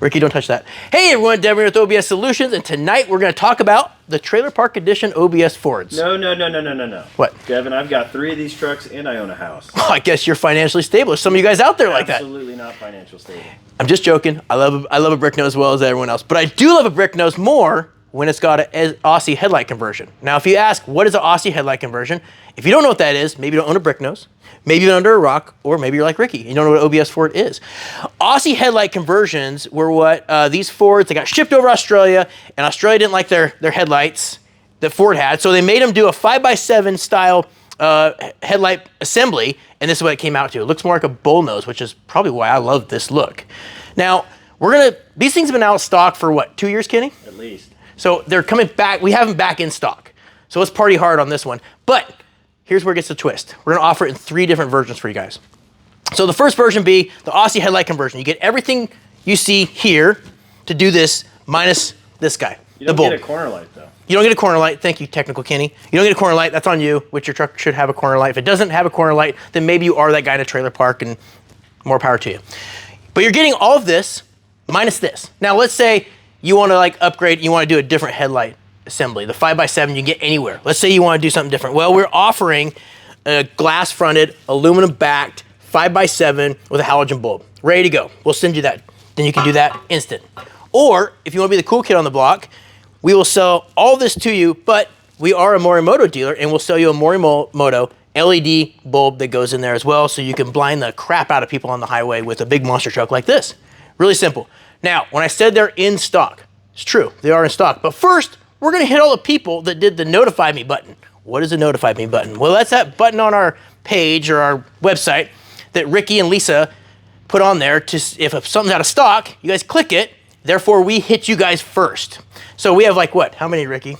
Ricky, don't touch that. Hey everyone, Devin with OBS Solutions, and tonight we're going to talk about the Trailer Park Edition OBS Fords. No. What? Devin, I've got 3 of these trucks and I own a house. Oh, I guess you're financially stable. There's some of you guys out there like that. Absolutely not financial stable. I'm just joking. I love a Bricknose as well as everyone else, but I do love a Bricknose more when it's got an Aussie Headlight conversion. Now, if you ask, what is an Aussie Headlight conversion? If you don't know what that is, maybe you don't own a Bricknose, maybe you're under a rock, or maybe you're like Ricky, and you don't know what OBS Ford is. Aussie Headlight conversions were what these Fords, they got shipped over Australia, and Australia didn't like their headlights that Ford had, so they made them do a 5x7 style headlight assembly, and this is what it came out to. It looks more like a bullnose, which is probably why I love this look. Now, these things have been out of stock for what, 2 years, Kenny? At least. So they're coming back. We have them back in stock. So let's party hard on this one. But here's where it gets the twist. We're gonna offer it in 3 different versions for you guys. So the first version be the Aussie Headlight conversion. You get everything you see here to do this minus this guy, You don't get a corner light though. You don't get a corner light. Thank you, Technical Kenny. You don't get a corner light. That's on you, which your truck should have a corner light. If it doesn't have a corner light, then maybe you are that guy in a trailer park and more power to you. But you're getting all of this minus this. Now let's say you want to like upgrade, you want to do a different headlight assembly. The 5x7 you can get anywhere. Let's say you want to do something different. Well, we're offering a glass fronted, aluminum backed 5x7 with a halogen bulb. Ready to go. We'll send you that. Then you can do that instant. Or if you want to be the cool kid on the block, we will sell all this to you, but we are a Morimoto dealer and we'll sell you a Morimoto LED bulb that goes in there as well, so you can blind the crap out of people on the highway with a big monster truck like this. Really simple. Now, when I said they're in stock, it's true, they are in stock. But first, we're gonna hit all the people that did the notify me button. What is the notify me button? Well, that's that button on our page or our website that Ricky and Lisa put on there to, if something's out of stock, you guys click it, therefore we hit you guys first. So we have like what, how many, Ricky?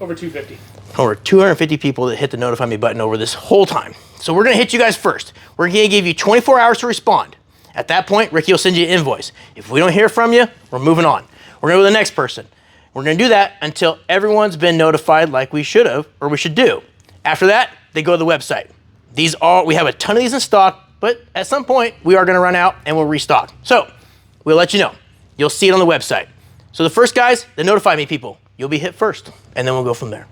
Over 250. Over 250 people that hit the notify me button over this whole time. So we're gonna hit you guys first. We're gonna give you 24 hours to respond. At that point, Ricky will send you an invoice. If we don't hear from you, we're moving on. We're gonna go to the next person. We're gonna do that until everyone's been notified like we should have, or we should do. After that, they go to the website. We have a ton of these in stock, but at some point, we are gonna run out and we'll restock. So, we'll let you know. You'll see it on the website. So the first guys, the notify me people, you'll be hit first, and then we'll go from there.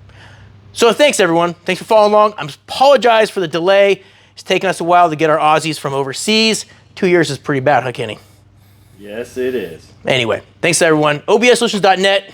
So thanks everyone, thanks for following along. I apologize for the delay. It's taken us a while to get our Aussies from overseas. 2 years is pretty bad, huh, Kenny? Yes, it is. Anyway, thanks everyone. OBSSolutions.net.